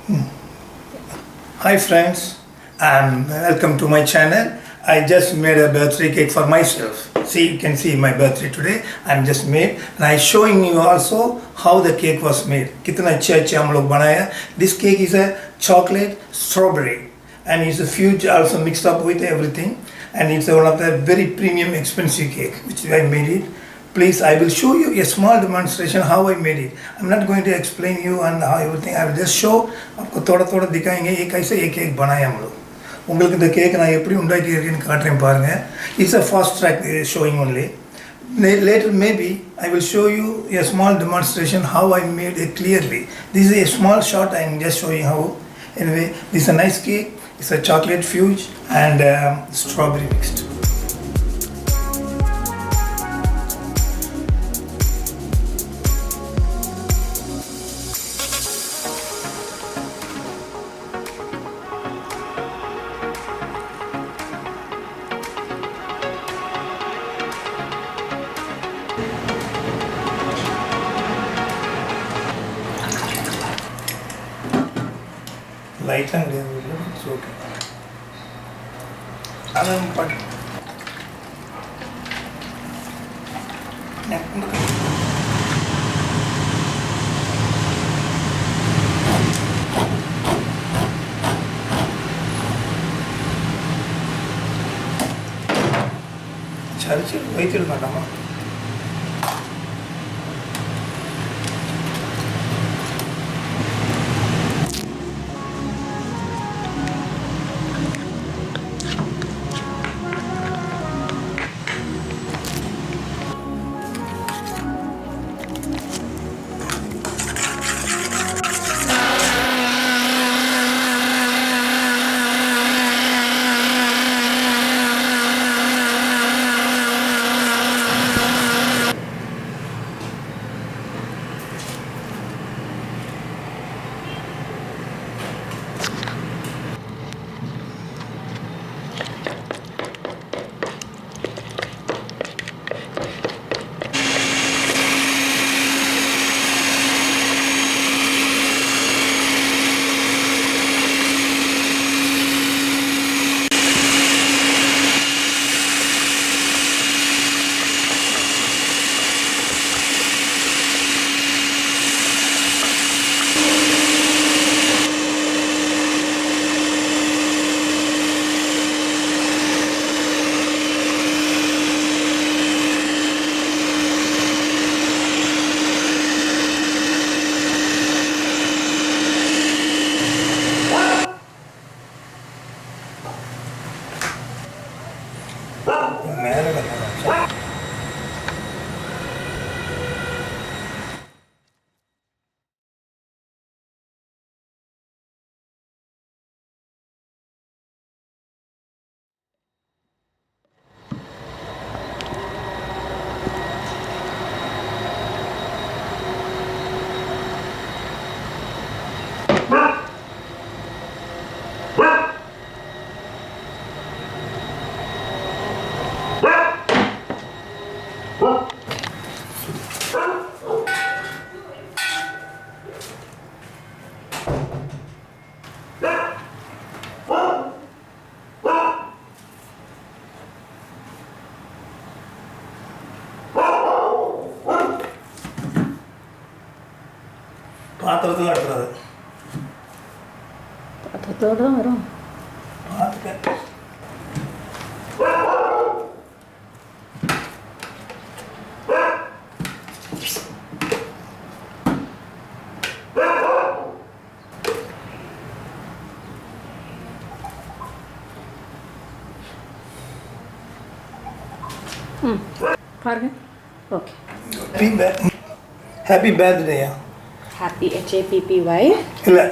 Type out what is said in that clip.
Hi friends, and welcome to my channel. I just made a birthday cake for myself. See, you can see my birthday today. I'm just made, and I'm showing you also how the cake was made. कितना अच्छा हम लोग बनाया. This cake is a chocolate strawberry, and it's a fudge also mixed up with everything, and it's one of the very premium expensive cake which I made it. Please, I will show you a small demonstration how I made it. I'm not going to explain you and how everything. I will just show. आपको थोड़ा थोड़ा दिखाएंगे ये कैसे एक cake बनाया हम लोग. உங்களுக்கு இந்த கேக் நான் எப்படி உண்டாக்கியிருக்கேன்னு காட்டுறேன் பாருங்க. It's a fast track showing only. Later maybe I will show you a small demonstration how I made it clearly. This is a small shot. I'm just showing how. Anyway, this is a nice cake. It's a chocolate fudge and strawberry mixed. Light and it's okay. Wait till madam. பாத்திரத்தில் எடுக்கிறது பாத்திரத்தோடு தான் வரும். பாருங்க. Okay. Happy birthday. Happy HAPPY. இல்லை